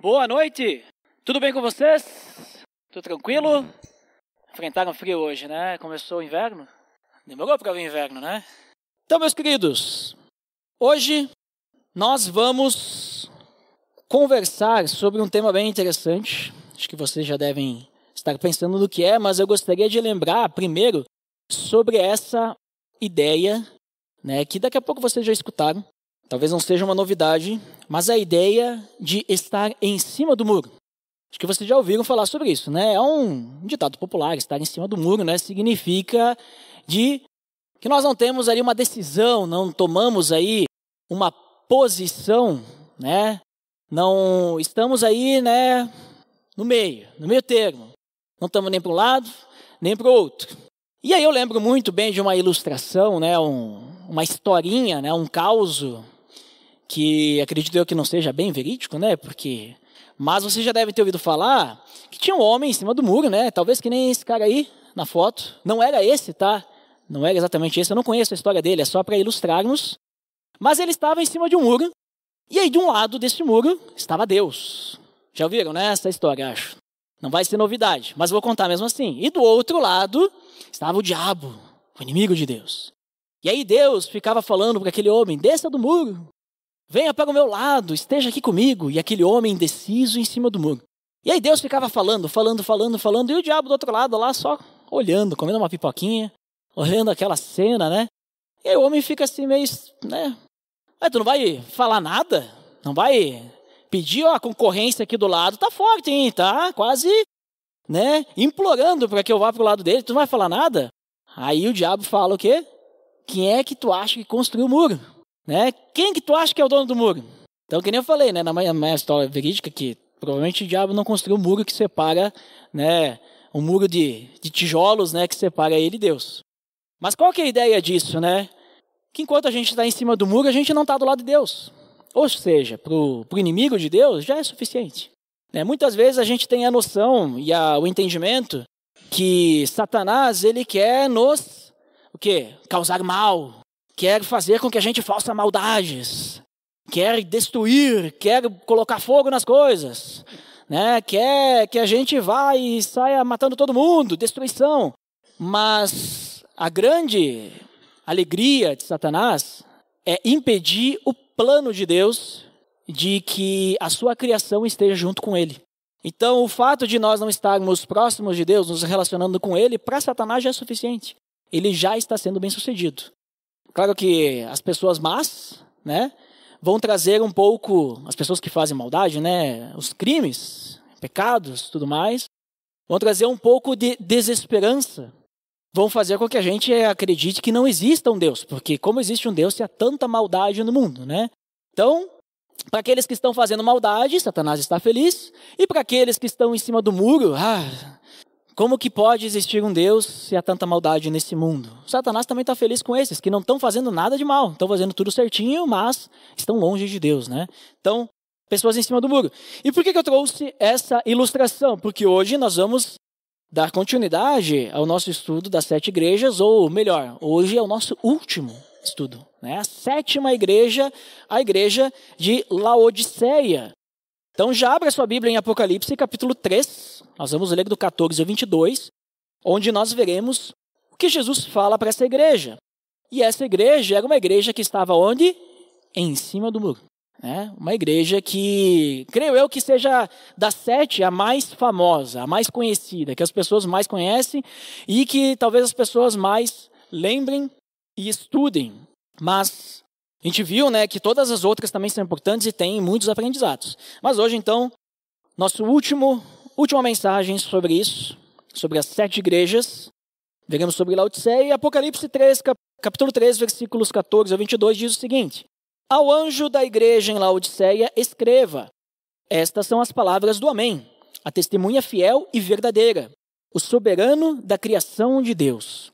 Boa noite, tudo bem com vocês? Tudo tranquilo? Enfrentaram frio hoje, né? Começou o inverno? Demorou para o inverno, né? Então, meus queridos, hoje nós vamos conversar sobre um tema bem interessante. Acho que vocês já devem estar pensando no que é, mas eu gostaria de lembrar primeiro sobre essa ideia, né, que daqui a pouco vocês já escutaram. Talvez não seja uma novidade, mas a ideia de estar em cima do muro. Acho que vocês já ouviram falar sobre isso, né? É um ditado popular, estar em cima do muro, né? Significa que nós não temos ali uma decisão, não tomamos aí uma posição, né? Não estamos aí, né, no meio termo. Não estamos nem para um lado, nem para o outro. E aí eu lembro muito bem de uma ilustração, né? Uma historinha, né? Um causo que acredito eu que não seja bem verídico, né? Mas você já deve ter ouvido falar que tinha um homem em cima do muro, né? Talvez que nem esse cara aí na foto. Não era esse, tá? Não era exatamente esse. Eu não conheço a história dele, é só para ilustrarmos. Mas ele estava em cima de um muro. E aí de um lado desse muro estava Deus. Já ouviram, né? Essa história, acho. Não vai ser novidade, mas vou contar mesmo assim. E do outro lado estava o diabo, o inimigo de Deus. E aí Deus ficava falando para aquele homem: desça do muro. Venha para o meu lado, esteja aqui comigo. E aquele homem indeciso em cima do muro. E aí Deus ficava falando. E o diabo do outro lado lá só olhando, comendo uma pipoquinha, olhando aquela cena, né? E aí o homem fica assim meio, né? Mas tu não vai falar nada? Não vai pedir, ó, a concorrência aqui do lado tá forte, hein? Tá quase, né, implorando para que eu vá para o lado dele. Tu não vai falar nada? Aí o diabo fala o quê? Quem é que tu acha que construiu o muro? Né? Quem que tu acha que é o dono do muro? Então, que nem eu falei, né, na minha história verídica, que provavelmente o diabo não construiu um muro que separa, né, um muro de tijolos, né, que separa ele e Deus. Mas qual que é a ideia disso, né? Que enquanto a gente está em cima do muro, a gente não está do lado de Deus. Ou seja, para o inimigo de Deus já é suficiente. Né? Muitas vezes a gente tem a noção e o entendimento que Satanás, ele quer nos o quê? Causar mal. Quer fazer com que a gente faça maldades, quer destruir, quer colocar fogo nas coisas, né? Quer que a gente vá e saia matando todo mundo, destruição. Mas a grande alegria de Satanás é impedir o plano de Deus de que a sua criação esteja junto com ele. Então, o fato de nós não estarmos próximos de Deus, nos relacionando com ele, para Satanás já é suficiente. Ele já está sendo bem-sucedido. Claro que as pessoas más, né, vão trazer um pouco, as pessoas que fazem maldade, né, os crimes, pecados, tudo mais, vão trazer um pouco de desesperança. Vão fazer com que a gente acredite que não exista um Deus, porque como existe um Deus, se há tanta maldade no mundo, né? Então, para aqueles que estão fazendo maldade, Satanás está feliz, e para aqueles que estão em cima do muro, como que pode existir um Deus se há tanta maldade nesse mundo? Satanás também está feliz com esses, que não estão fazendo nada de mal, estão fazendo tudo certinho, mas estão longe de Deus, né? Então, pessoas em cima do muro. E por que eu trouxe essa ilustração? Porque hoje nós vamos dar continuidade ao nosso estudo das 7 igrejas, ou melhor, hoje é o nosso último estudo, né? A 7ª igreja, a igreja de Laodiceia. Então já abra sua Bíblia em Apocalipse, capítulo 3, nós vamos ler do 14 ao 22, onde nós veremos o que Jesus fala para essa igreja. E essa igreja era uma igreja que estava onde? Em cima do muro. Né? Uma igreja que, creio eu, que seja das 7 a mais famosa, a mais conhecida, que as pessoas mais conhecem e que talvez as pessoas mais lembrem e estudem. Mas a gente viu, né, que todas as outras também são importantes e têm muitos aprendizados. Mas hoje, então, nossa última mensagem sobre isso, sobre as 7 igrejas. Veremos sobre Laodiceia. E Apocalipse 3, capítulo 3, versículos 14 a 22, diz o seguinte: ao anjo da igreja em Laodiceia, escreva: estas são as palavras do Amém, a testemunha fiel e verdadeira, o soberano da criação de Deus.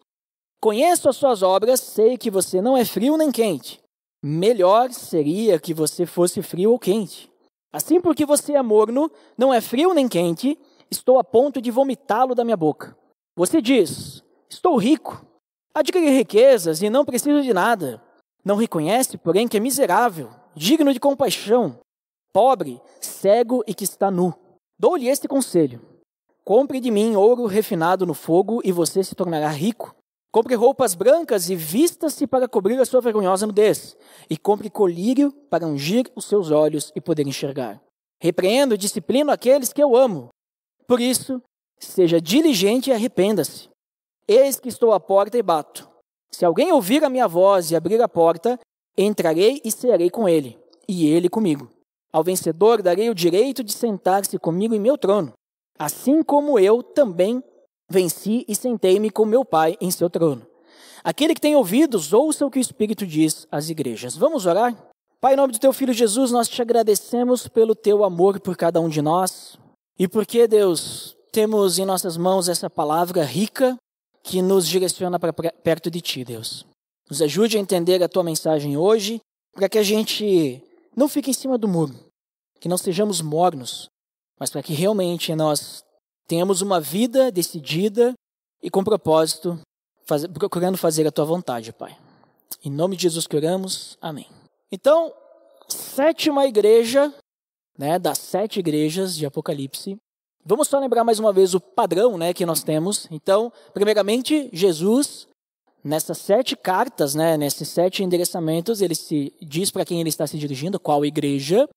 Conheço as suas obras, sei que você não é frio nem quente. Melhor seria que você fosse frio ou quente. Assim, porque você é morno, não é frio nem quente, estou a ponto de vomitá-lo da minha boca. Você diz: estou rico, adquiri riquezas e não preciso de nada. Não reconhece, porém, que é miserável, digno de compaixão, pobre, cego e que está nu. Dou-lhe este conselho: compre de mim ouro refinado no fogo e você se tornará rico. Compre roupas brancas e vista-se para cobrir a sua vergonhosa nudez. E compre colírio para ungir os seus olhos e poder enxergar. Repreendo e disciplino aqueles que eu amo. Por isso, seja diligente e arrependa-se. Eis que estou à porta e bato. Se alguém ouvir a minha voz e abrir a porta, entrarei e cearei com ele, e ele comigo. Ao vencedor darei o direito de sentar-se comigo em meu trono, assim como eu também venci e sentei-me com meu Pai em seu trono. Aquele que tem ouvidos, ouça o que o Espírito diz às igrejas. Vamos orar? Pai, em nome do teu Filho Jesus, nós te agradecemos pelo teu amor por cada um de nós, e porque, Deus, temos em nossas mãos essa palavra rica que nos direciona para perto de ti, Deus. Nos ajude a entender a tua mensagem hoje, para que a gente não fique em cima do muro, que não sejamos mornos, mas para que realmente nós tenhamos uma vida decidida e com propósito, procurando fazer a tua vontade, Pai. Em nome de Jesus que oramos, amém. Então, sétima igreja, das 7 igrejas de Apocalipse. Vamos só lembrar mais uma vez o padrão, que nós temos. Então, primeiramente, Jesus, nessas 7 cartas, nesses 7 endereçamentos, ele se diz para quem ele está se dirigindo, qual igreja.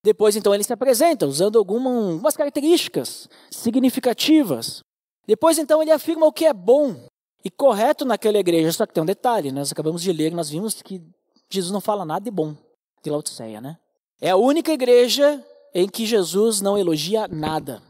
Depois, então, ele se apresenta, usando algumas características significativas. Depois, então, ele afirma o que é bom e correto naquela igreja. Só que tem um detalhe, nós acabamos de ler, nós vimos que Jesus não fala nada de bom de Laodiceia, É a única igreja em que Jesus não elogia nada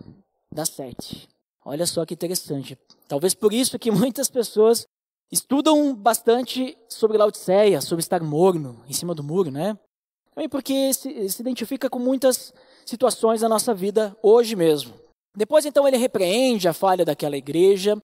das 7. Olha só que interessante. Talvez por isso que muitas pessoas estudam bastante sobre Laodiceia, sobre estar morno em cima do muro, Também porque se identifica com muitas situações da nossa vida hoje mesmo. Depois, então, ele repreende a falha daquela igreja,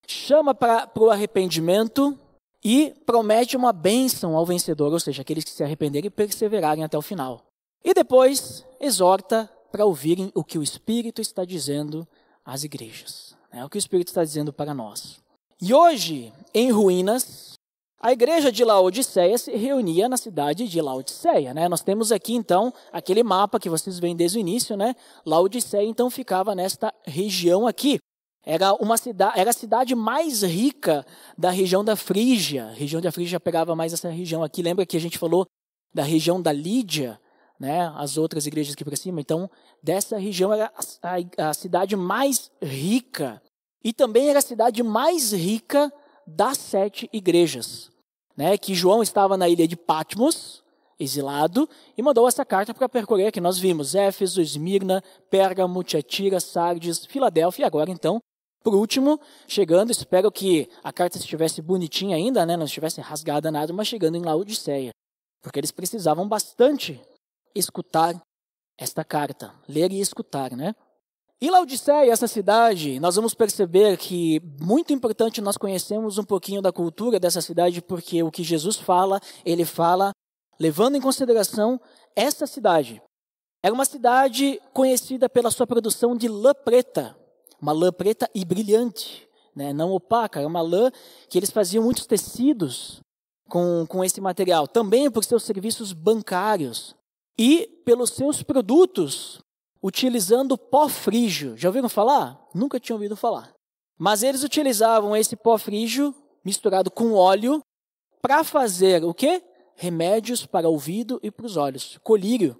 chama para o arrependimento e promete uma bênção ao vencedor, ou seja, aqueles que se arrependerem e perseverarem até o final. E depois, exorta para ouvirem o que o Espírito está dizendo às igrejas. O que o Espírito está dizendo para nós. E hoje, em ruínas, a igreja de Laodiceia se reunia na cidade de Laodiceia. Nós temos aqui, então, aquele mapa que vocês veem desde o início. Laodiceia, então, ficava nesta região aqui. Era a cidade mais rica da região da Frígia. A região da Frígia pegava mais essa região aqui. Lembra que a gente falou da região da Lídia? As outras igrejas aqui para cima. Então, dessa região era a cidade mais rica. E também era a cidade mais rica das 7 igrejas. Que João estava na ilha de Patmos, exilado, e mandou essa carta para percorrer, que nós vimos: Éfeso, Esmirna, Pérgamo, Tiatira, Sardes, Filadélfia, e agora então, por último, chegando, espero que a carta estivesse bonitinha ainda, não estivesse rasgada nada, mas chegando em Laodiceia. Porque eles precisavam bastante escutar esta carta, ler e escutar, E Laodiceia, essa cidade, nós vamos perceber que muito importante nós conhecemos um pouquinho da cultura dessa cidade, porque o que Jesus fala, ele fala levando em consideração essa cidade. Era uma cidade conhecida pela sua produção de lã preta, uma lã preta e brilhante, não opaca, era uma lã que eles faziam muitos tecidos com esse material, também por seus serviços bancários. E pelos seus produtos, utilizando pó frígio. Já ouviram falar? Nunca tinha ouvido falar. Mas eles utilizavam esse pó frígio misturado com óleo para fazer o quê? Remédios para o ouvido e para os olhos. Colírio,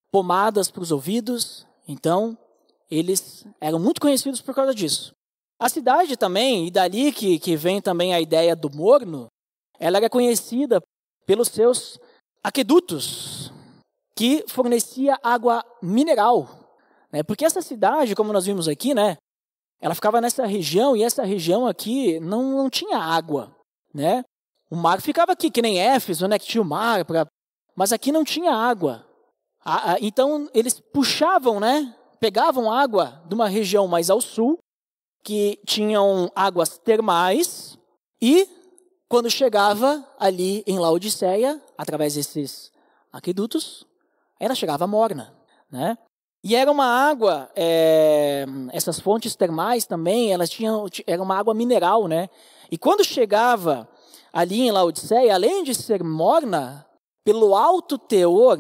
pomadas para os ouvidos. Então, eles eram muito conhecidos por causa disso. A cidade também, e dali que vem também a ideia do morno, ela era conhecida pelos seus aquedutos, que fornecia água mineral. Porque essa cidade, como nós vimos aqui, ela ficava nessa região, e essa região aqui não tinha água. O mar ficava aqui, que nem Éfeso, que tinha o mar, mas aqui não tinha água. Então, eles puxavam, pegavam água de uma região mais ao sul, que tinham águas termais, e quando chegava ali em Laodiceia, através desses aquedutos, ela chegava morna, E era uma água, essas fontes termais também, era uma água mineral, E quando chegava ali em Laodiceia, além de ser morna, pelo alto teor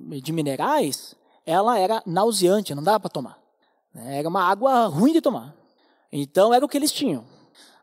de minerais, ela era nauseante, não dava para tomar. Era uma água ruim de tomar. Então, era o que eles tinham.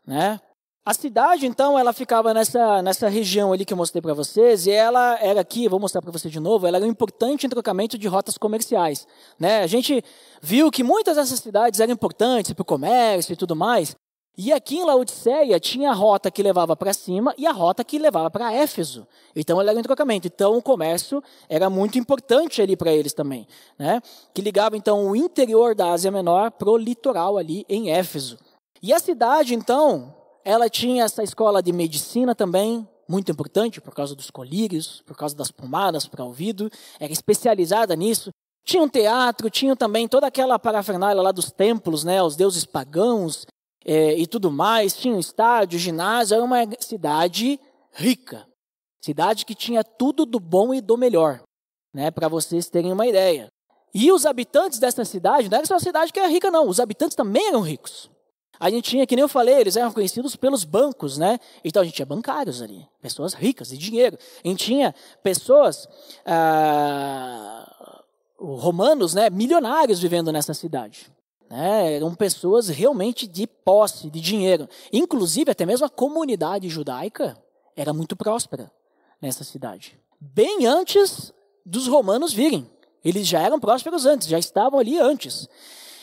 Né? A cidade, então, ela ficava nessa região ali que eu mostrei para vocês, e ela era aqui, vou mostrar para vocês de novo, ela era um importante entrocamento de rotas comerciais. Né? A gente viu que muitas dessas cidades eram importantes para o comércio e tudo mais, e aqui em Laodiceia tinha a rota que levava para cima e a rota que levava para Éfeso. Então, ela era um entrocamento. Então, o comércio era muito importante ali para eles também. Né? Que ligava, então, o interior da Ásia Menor para o litoral ali em Éfeso. E a cidade, então, ela tinha essa escola de medicina também, muito importante, por causa dos colírios, por causa das pomadas para ouvido, era especializada nisso. Tinha um teatro, tinha também toda aquela parafernália lá dos templos, né, os deuses pagãos e tudo mais. Tinha um estádio, ginásio, era uma cidade rica. Cidade que tinha tudo do bom e do melhor, né, para vocês terem uma ideia. E os habitantes dessa cidade, não era só a cidade que era rica, não, os habitantes também eram ricos. A gente tinha, que nem eu falei, eles eram conhecidos pelos bancos, né? Então a gente tinha bancários ali, pessoas ricas de dinheiro. A gente tinha pessoas, romanos, né, milionários vivendo nessa cidade. Né? Eram pessoas realmente de posse, de dinheiro. Inclusive, até mesmo a comunidade judaica era muito próspera nessa cidade. Bem antes dos romanos virem. Eles já eram prósperos antes, já estavam ali antes.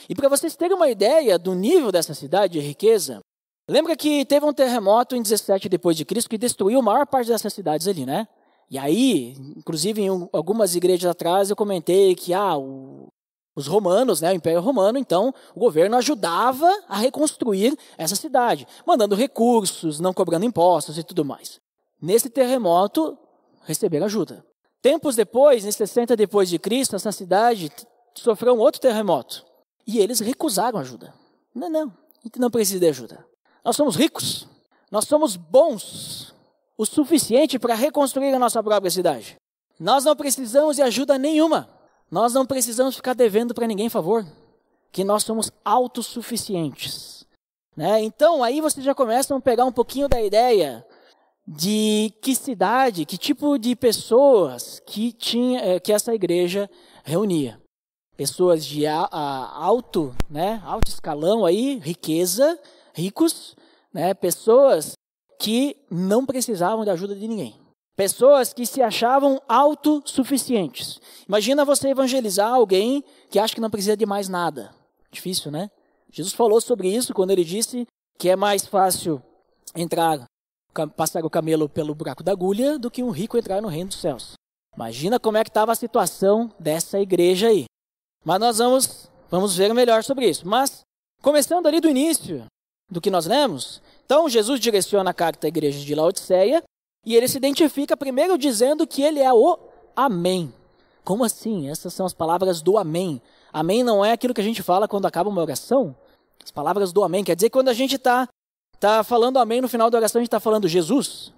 E para vocês terem uma ideia do nível dessa cidade de riqueza, lembra que teve um terremoto em 17 depois de Cristo que destruiu a maior parte dessas cidades ali, né? E aí, inclusive em algumas igrejas atrás eu comentei que os romanos, né, o Império Romano, então o governo ajudava a reconstruir essa cidade, mandando recursos, não cobrando impostos e tudo mais. Nesse terremoto receberam ajuda. Tempos depois, em 60 depois de Cristo, essa cidade sofreu um outro terremoto. E eles recusaram ajuda. Não, a gente não precisa de ajuda. Nós somos ricos, nós somos bons o suficiente para reconstruir a nossa própria cidade. Nós não precisamos de ajuda nenhuma. Nós não precisamos ficar devendo para ninguém favor, que nós somos autossuficientes. Né? Então, aí vocês já começam a pegar um pouquinho da ideia de que cidade, que tipo de pessoas que essa igreja reunia. Pessoas de alto escalão aí, riqueza, ricos, né? Pessoas que não precisavam de ajuda de ninguém. Pessoas que se achavam autossuficientes. Imagina você evangelizar alguém que acha que não precisa de mais nada. Difícil, né? Jesus falou sobre isso quando ele disse que é mais fácil passar o camelo pelo buraco da agulha do que um rico entrar no reino dos céus. Imagina como é que estava a situação dessa igreja aí. Mas nós vamos ver melhor sobre isso. Mas, começando ali do início do que nós lemos, então Jesus direciona a carta à igreja de Laodiceia e ele se identifica primeiro dizendo que ele é o Amém. Como assim? Essas são as palavras do Amém. Amém não é aquilo que a gente fala quando acaba uma oração? As palavras do Amém. Quer dizer que quando a gente está falando Amém no final da oração, a gente está falando Jesus?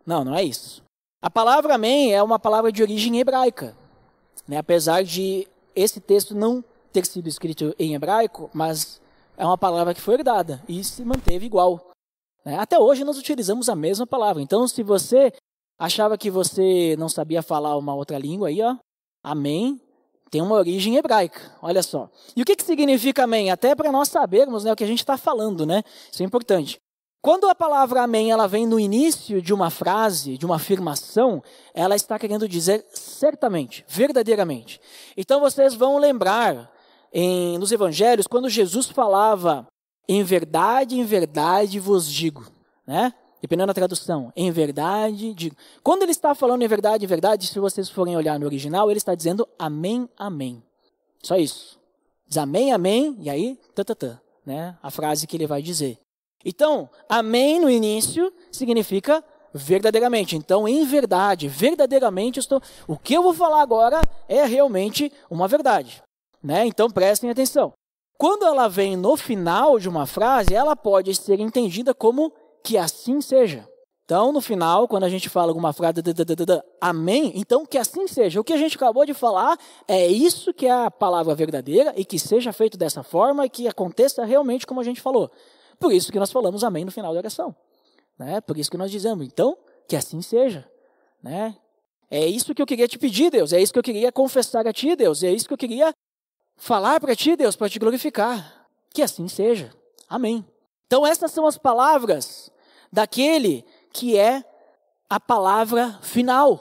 Não é isso. A palavra Amém é uma palavra de origem hebraica. Né? Apesar de esse texto não ter sido escrito em hebraico, mas é uma palavra que foi herdada e se manteve igual. Até hoje nós utilizamos a mesma palavra. Então, se você achava que você não sabia falar uma outra língua, aí, ó, Amém tem uma origem hebraica. Olha só. E o que significa Amém? Até para nós sabermos, né, o que a gente está falando, né? Isso é importante. Quando a palavra Amém ela vem no início de uma frase, de uma afirmação, ela está querendo dizer certamente, verdadeiramente. Então vocês vão lembrar nos evangelhos, quando Jesus falava em verdade vos digo, né? Dependendo da tradução, em verdade digo. Quando ele está falando em verdade, se vocês forem olhar no original, ele está dizendo amém, amém. Só isso. Diz amém, amém, e aí, né? A frase que ele vai dizer. Então, amém no início significa verdadeiramente. Então, em verdade, verdadeiramente, o que eu vou falar agora é realmente uma verdade. Né? Então, prestem atenção. Quando ela vem no final de uma frase, ela pode ser entendida como que assim seja. Então, no final, quando a gente fala alguma frase, amém, então que assim seja. O que a gente acabou de falar é isso que é a palavra verdadeira e que seja feito dessa forma e que aconteça realmente como a gente falou. Por isso que nós falamos amém no final da oração. Né? Por isso que nós dizemos, então, que assim seja. Né? É isso que eu queria te pedir, Deus. É isso que eu queria confessar a ti, Deus. É isso que eu queria falar para ti, Deus, para te glorificar. Que assim seja. Amém. Então essas são as palavras daquele que é a palavra final.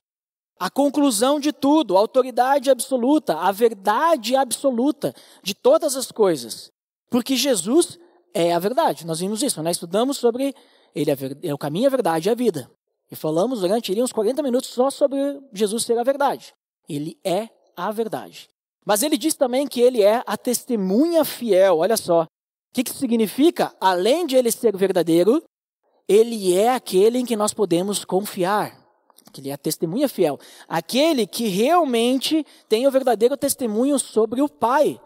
A conclusão de tudo, a autoridade absoluta, a verdade absoluta de todas as coisas. Porque Jesus é a verdade. Nós vimos isso, nós estudamos sobre ele é o caminho, a verdade e a vida. E falamos durante uns 40 minutos só sobre Jesus ser a verdade. Ele é a verdade. Mas ele diz também que ele é a testemunha fiel. Olha só. O que isso significa? Além de ele ser verdadeiro, ele é aquele em que nós podemos confiar. Que ele é a testemunha fiel. Aquele que realmente tem o verdadeiro testemunho sobre o Pai.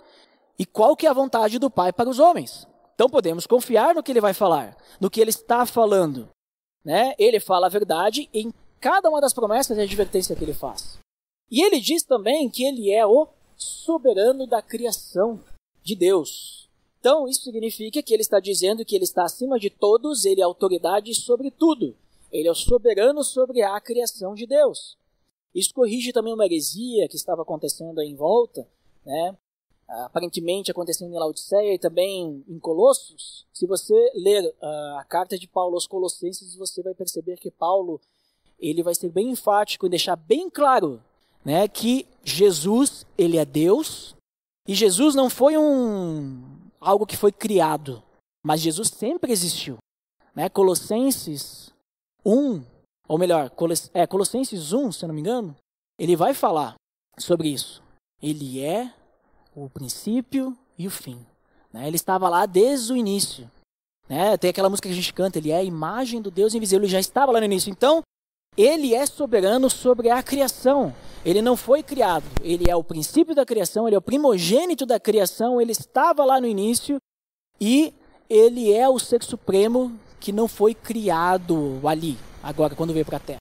E qual que é a vontade do Pai para os homens? Então podemos confiar no que ele vai falar, no que ele está falando. Né? Ele fala a verdade em cada uma das promessas e advertência que ele faz. E ele diz também que ele é o soberano da criação de Deus. Então isso significa que ele está dizendo que ele está acima de todos, ele é autoridade sobre tudo. Ele é o soberano sobre a criação de Deus. Isso corrige também uma heresia que estava acontecendo aí em volta, né? Aparentemente acontecendo em Laodiceia e também em Colossos. Se você ler a carta de Paulo aos Colossenses, você vai perceber que Paulo ele vai ser bem enfático e deixar bem claro, né, que Jesus ele é Deus e Jesus não foi algo que foi criado, mas Jesus sempre existiu. Né? Colossenses 1, ou melhor, Colossenses 1, se eu não me engano, ele vai falar sobre isso. Ele é o princípio e o fim. Né? Ele estava lá desde o início. Né? Tem aquela música que a gente canta, ele é a imagem do Deus invisível, ele já estava lá no início. Então, ele é soberano sobre a criação. Ele não foi criado, ele é o princípio da criação, ele é o primogênito da criação, ele estava lá no início e ele é o ser supremo que não foi criado ali, agora, quando veio para a Terra.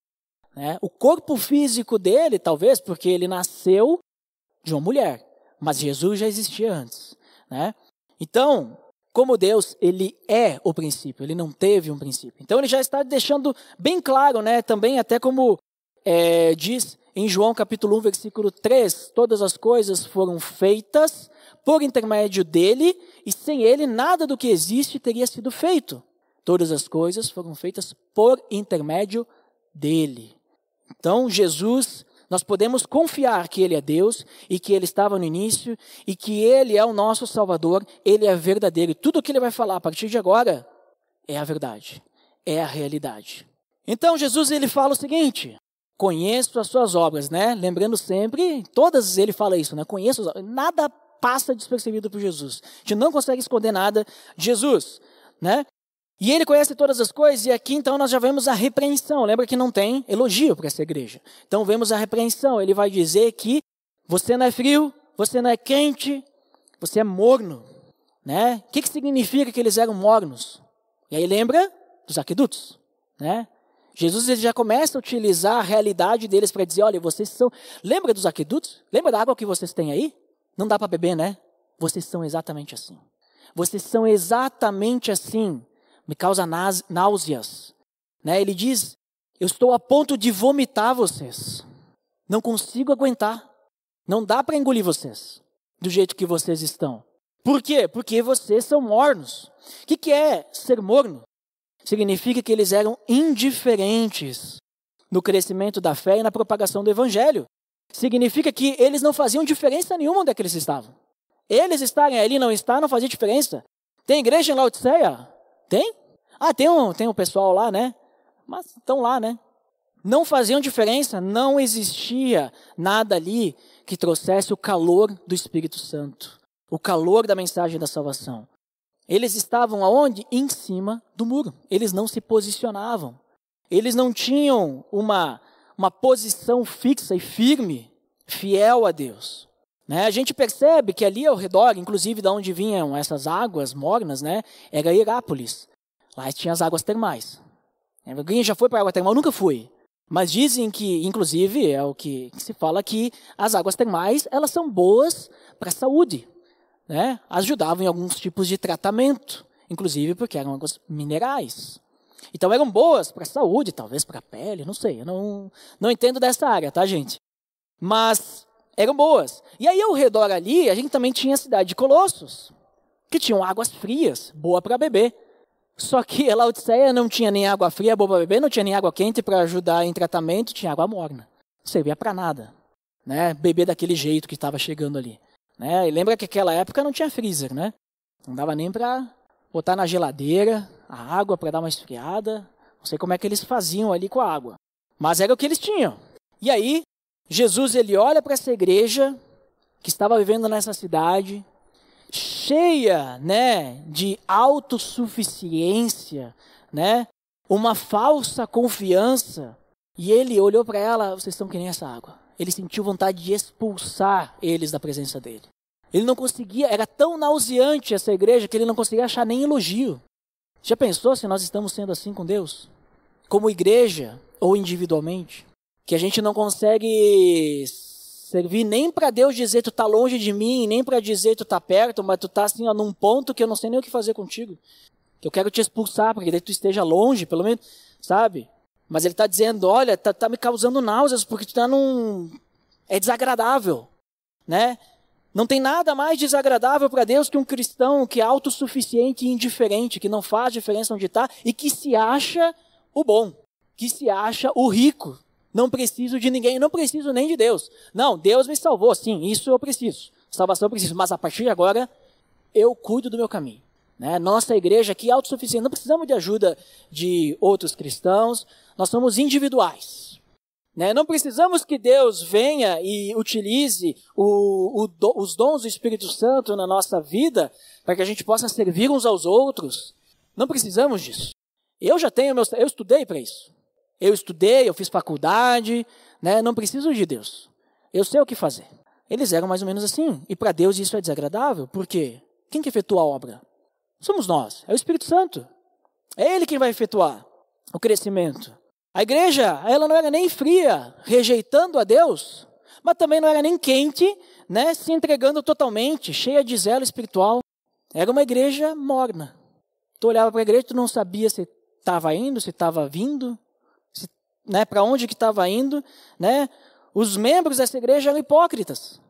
Né? O corpo físico dele, talvez, porque ele nasceu de uma mulher. Mas Jesus já existia antes, né? Então, como Deus, ele é o princípio, ele não teve um princípio. Então, ele já está deixando bem claro, né? Também até como diz em João capítulo 1, versículo 3, todas as coisas foram feitas por intermédio dele, e sem ele nada do que existe teria sido feito. Todas as coisas foram feitas por intermédio dele. Então, Jesus, nós podemos confiar que ele é Deus e que ele estava no início e que ele é o nosso Salvador, ele é verdadeiro. E tudo o que ele vai falar a partir de agora é a verdade, é a realidade. Então Jesus ele fala o seguinte, conheço as suas obras, né? Lembrando sempre, todas ele fala isso, né? Conheço as obras, nada passa despercebido por Jesus. A gente não consegue esconder nada de Jesus, né? E ele conhece todas as coisas, e aqui então nós já vemos a repreensão. Lembra que não tem elogio para essa igreja. Então vemos a repreensão. Ele vai dizer que você não é frio, você não é quente, você é morno. Né? O que significa que eles eram mornos? E aí lembra dos aquedutos. Né? Jesus ele já começa a utilizar a realidade deles para dizer, olha, vocês são... Lembra dos aquedutos? Lembra da água que vocês têm aí? Não dá para beber, né? Vocês são exatamente assim. Vocês são exatamente assim. Me causa náuseas. Né? Ele diz, eu estou a ponto de vomitar vocês. Não consigo aguentar. Não dá para engolir vocês do jeito que vocês estão. Por quê? Porque vocês são mornos. O que é ser morno? Significa que eles eram indiferentes no crescimento da fé e na propagação do evangelho. Significa que eles não faziam diferença nenhuma onde é que eles estavam. Eles estarem ali não estar, não fazia diferença. Tem igreja em Laodiceia? Tem? Tem um pessoal lá, né? Mas estão lá, né? Não faziam diferença, não existia nada ali que trouxesse o calor do Espírito Santo. O calor da mensagem da salvação. Eles estavam aonde? Em cima do muro. Eles não se posicionavam. Eles não tinham uma posição fixa e firme, fiel a Deus. Né? A gente percebe que ali ao redor, inclusive de onde vinham essas águas mornas, né, era Irápolis. Lá tinha as águas termais. Alguém já foi para a água termal? Eu nunca fui. Mas dizem que, inclusive, é o que se fala que as águas termais, elas são boas para a saúde. Né? Ajudavam em alguns tipos de tratamento, inclusive porque eram águas minerais. Então eram boas para a saúde, talvez para a pele, não sei. Eu não entendo dessa área, tá, gente? Mas eram boas. E aí ao redor ali, a gente também tinha a cidade de Colossos, que tinham águas frias, boa para beber. Só que a Laodiceia não tinha nem água fria, boa para beber, não tinha nem água quente para ajudar em tratamento, tinha água morna. Não servia para nada, né? Beber daquele jeito que estava chegando ali. Né? E lembra que naquela época não tinha freezer, né? Não dava nem para botar na geladeira a água para dar uma esfriada. Não sei como é que eles faziam ali com a água. Mas era o que eles tinham. E aí, Jesus ele olha para essa igreja que estava vivendo nessa cidade, cheia, né, de autossuficiência, né, uma falsa confiança. E ele olhou para ela, vocês são que nem essa água. Ele sentiu vontade de expulsar eles da presença dele. Ele não conseguia, era tão nauseante essa igreja que ele não conseguia achar nem elogio. Já pensou se nós estamos sendo assim com Deus? Como igreja ou individualmente? Que a gente não consegue servir nem para Deus dizer tu tá longe de mim, nem para dizer tu tá perto, mas tu tá assim ó, num ponto que eu não sei nem o que fazer contigo. Que eu quero te expulsar, porque daí tu esteja longe, pelo menos, sabe? Mas ele está dizendo, olha, tá me causando náuseas, porque tu tá num... É desagradável, né? Não tem nada mais desagradável para Deus que um cristão que é autossuficiente e indiferente, que não faz diferença onde está e que se acha o bom, que se acha o rico. Não preciso de ninguém, não preciso nem de Deus. Não, Deus me salvou, sim, isso eu preciso. Salvação eu preciso, mas a partir de agora eu cuido do meu caminho. Né? Nossa igreja aqui é autossuficiente, não precisamos de ajuda de outros cristãos, nós somos individuais. Né? Não precisamos que Deus venha e utilize os dons do Espírito Santo na nossa vida para que a gente possa servir uns aos outros. Não precisamos disso. Eu já tenho eu estudei para isso. Eu estudei, eu fiz faculdade, né? Não preciso de Deus. Eu sei o que fazer. Eles eram mais ou menos assim. E para Deus isso é desagradável. Por quê? Quem que efetua a obra? Somos nós. É o Espírito Santo. É Ele quem vai efetuar o crescimento. A igreja, ela não era nem fria, rejeitando a Deus, mas também não era nem quente, né, se entregando totalmente, cheia de zelo espiritual. Era uma igreja morna. Tu olhava para a igreja, tu não sabia se estava indo, se estava vindo, né, para onde que estava indo. Né? Os membros dessa igreja eram hipócritas,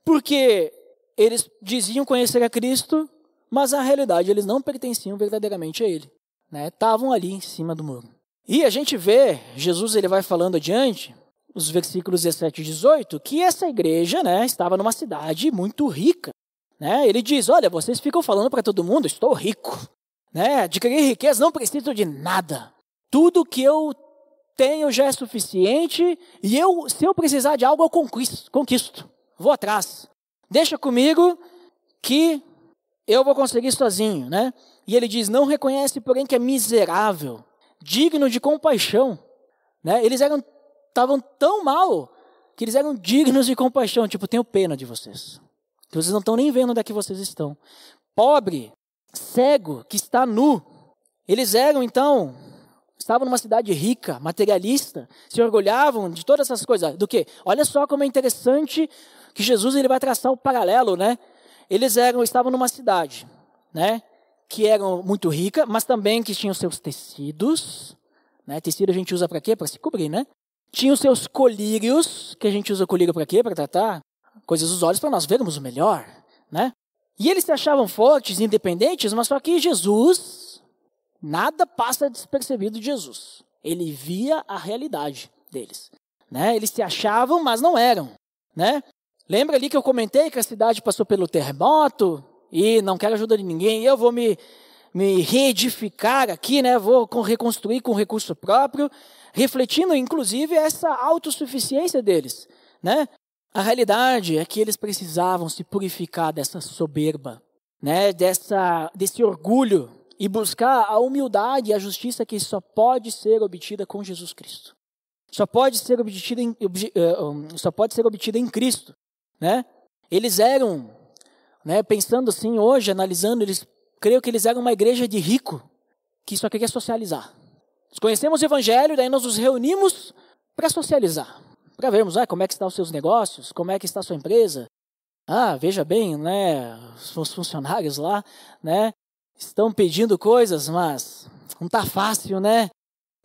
porque eles diziam conhecer a Cristo, mas na realidade eles não pertenciam verdadeiramente a Ele. Né? Estavam ali em cima do muro. E a gente vê, Jesus ele vai falando adiante, os versículos 17 e 18, que essa igreja, né, estava numa cidade muito rica. Né? Ele diz, olha, vocês ficam falando para todo mundo, estou rico. Né? Adquirir riqueza, não preciso de nada. Tudo que eu tenho já é suficiente e se eu precisar de algo, eu conquisto. Vou atrás. Deixa comigo que eu vou conseguir sozinho. Né? E ele diz, não reconhece, porém, que é miserável, digno de compaixão. Né? Eles estavam tão mal que eles eram dignos de compaixão. Tipo, tenho pena de vocês. Que vocês não estão nem vendo onde é que vocês estão. Pobre, cego, que está nu. Eles eram, então, estavam numa cidade rica, materialista, se orgulhavam de todas essas coisas. Do quê? Olha só como é interessante que Jesus ele vai traçar o paralelo, né? Eles estavam numa cidade, né? Que eram muito rica, mas também que tinham seus tecidos, né? Tecido a gente usa para quê? Para se cobrir, né? Tinha os seus colírios, que a gente usa colírio para quê? Para tratar coisas dos olhos, para nós vermos o melhor, né? E eles se achavam fortes, independentes, mas só que Jesus, nada passa despercebido de Jesus. Ele via a realidade deles, né? Eles se achavam, mas não eram, né? Lembra ali que eu comentei que a cidade passou pelo terremoto, e não quero ajuda de ninguém, eu vou me reedificar aqui, né? Vou reconstruir com recurso próprio, refletindo, inclusive, essa autossuficiência deles. Né? A realidade é que eles precisavam se purificar dessa soberba, né? Desse orgulho, e buscar a humildade e a justiça que só pode ser obtida com Jesus Cristo. Só pode ser obtida em Cristo. Né? Eles eram... Né, pensando assim, hoje, analisando, creio que eles eram uma igreja de rico, que só queria socializar. Nós conhecemos o Evangelho, daí nós nos reunimos para socializar, para vermos como é que estão os seus negócios, como é que está a sua empresa. Veja bem, né, os funcionários lá, né, estão pedindo coisas, mas não tá fácil, né?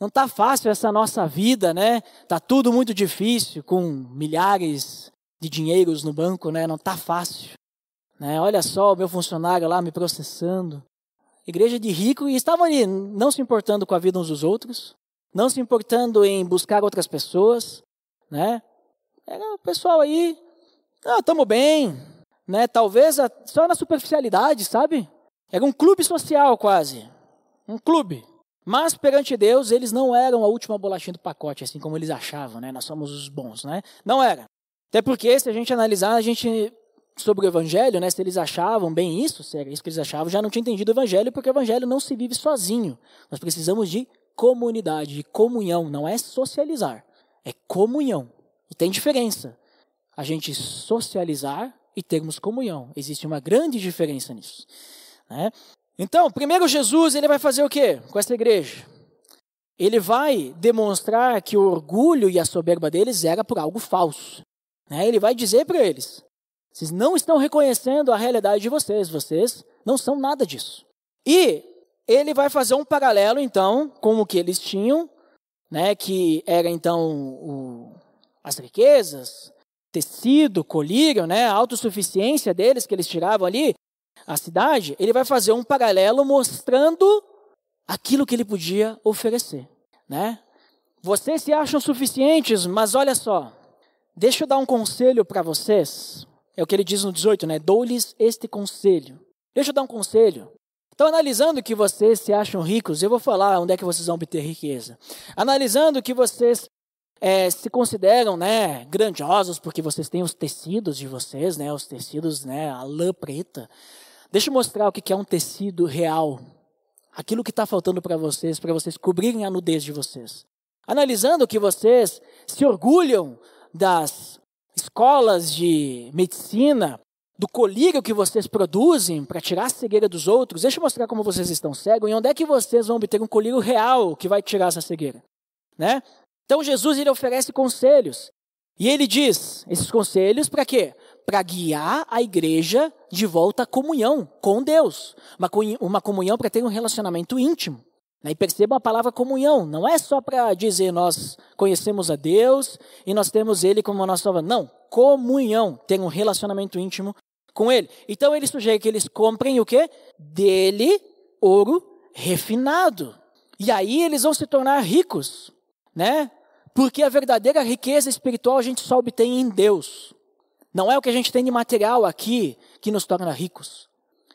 Não tá fácil essa nossa vida, né? Tá tudo muito difícil, com milhares de dinheiros no banco, né? Não tá fácil, né? Olha só o meu funcionário lá me processando. Igreja de rico, e estavam ali não se importando com a vida uns dos outros, não se importando em buscar outras pessoas, né? Era o pessoal aí, estamos bem, né? Talvez só na superficialidade, sabe? Era um clube social quase, um clube. Mas perante Deus, eles não eram a última bolachinha do pacote, assim como eles achavam, né? Nós somos os bons, né? Não era. Até porque, se a gente analisar, sobre o Evangelho, né? Se eles achavam bem isso, se era isso que eles achavam, já não tinha entendido o Evangelho, porque o Evangelho não se vive sozinho. Nós precisamos de comunidade, de comunhão. Não é socializar, é comunhão. E tem diferença. A gente socializar e termos comunhão. Existe uma grande diferença nisso, né? Então, primeiro Jesus, ele vai fazer o quê com essa igreja? Ele vai demonstrar que o orgulho e a soberba deles era por algo falso, né? Ele vai dizer para eles, vocês não estão reconhecendo a realidade de vocês, vocês não são nada disso. E ele vai fazer um paralelo, então, com o que eles tinham, né? Que era, então, as riquezas, tecido, colírio, né? A autossuficiência deles que eles tiravam ali, a cidade. Ele vai fazer um paralelo mostrando aquilo que ele podia oferecer, né? Vocês se acham suficientes, mas olha só, deixa eu dar um conselho para vocês. É o que ele diz no 18, né? Dou-lhes este conselho. Deixa eu dar um conselho. Então, analisando que vocês se acham ricos, eu vou falar onde é que vocês vão obter riqueza. Analisando que vocês se consideram, né, grandiosos, porque vocês têm os tecidos de vocês, né? Os tecidos, né? A lã preta. Deixa eu mostrar o que é um tecido real. Aquilo que está faltando para vocês cobrirem a nudez de vocês. Analisando que vocês se orgulham das escolas de medicina, do colírio que vocês produzem para tirar a cegueira dos outros, deixa eu mostrar como vocês estão cegos e onde é que vocês vão obter um colírio real que vai tirar essa cegueira, né? Então Jesus, ele oferece conselhos. E ele diz, esses conselhos para quê? Para guiar a igreja de volta à comunhão com Deus. Uma comunhão para ter um relacionamento íntimo. E percebam a palavra comunhão. Não é só para dizer nós conhecemos a Deus e nós temos Ele como a nossa salvação. Não, comunhão, ter um relacionamento íntimo com Ele. Então ele sugere que eles comprem o quê? Dele, ouro refinado. E aí eles vão se tornar ricos, né? Porque a verdadeira riqueza espiritual a gente só obtém em Deus. Não é o que a gente tem de material aqui que nos torna ricos.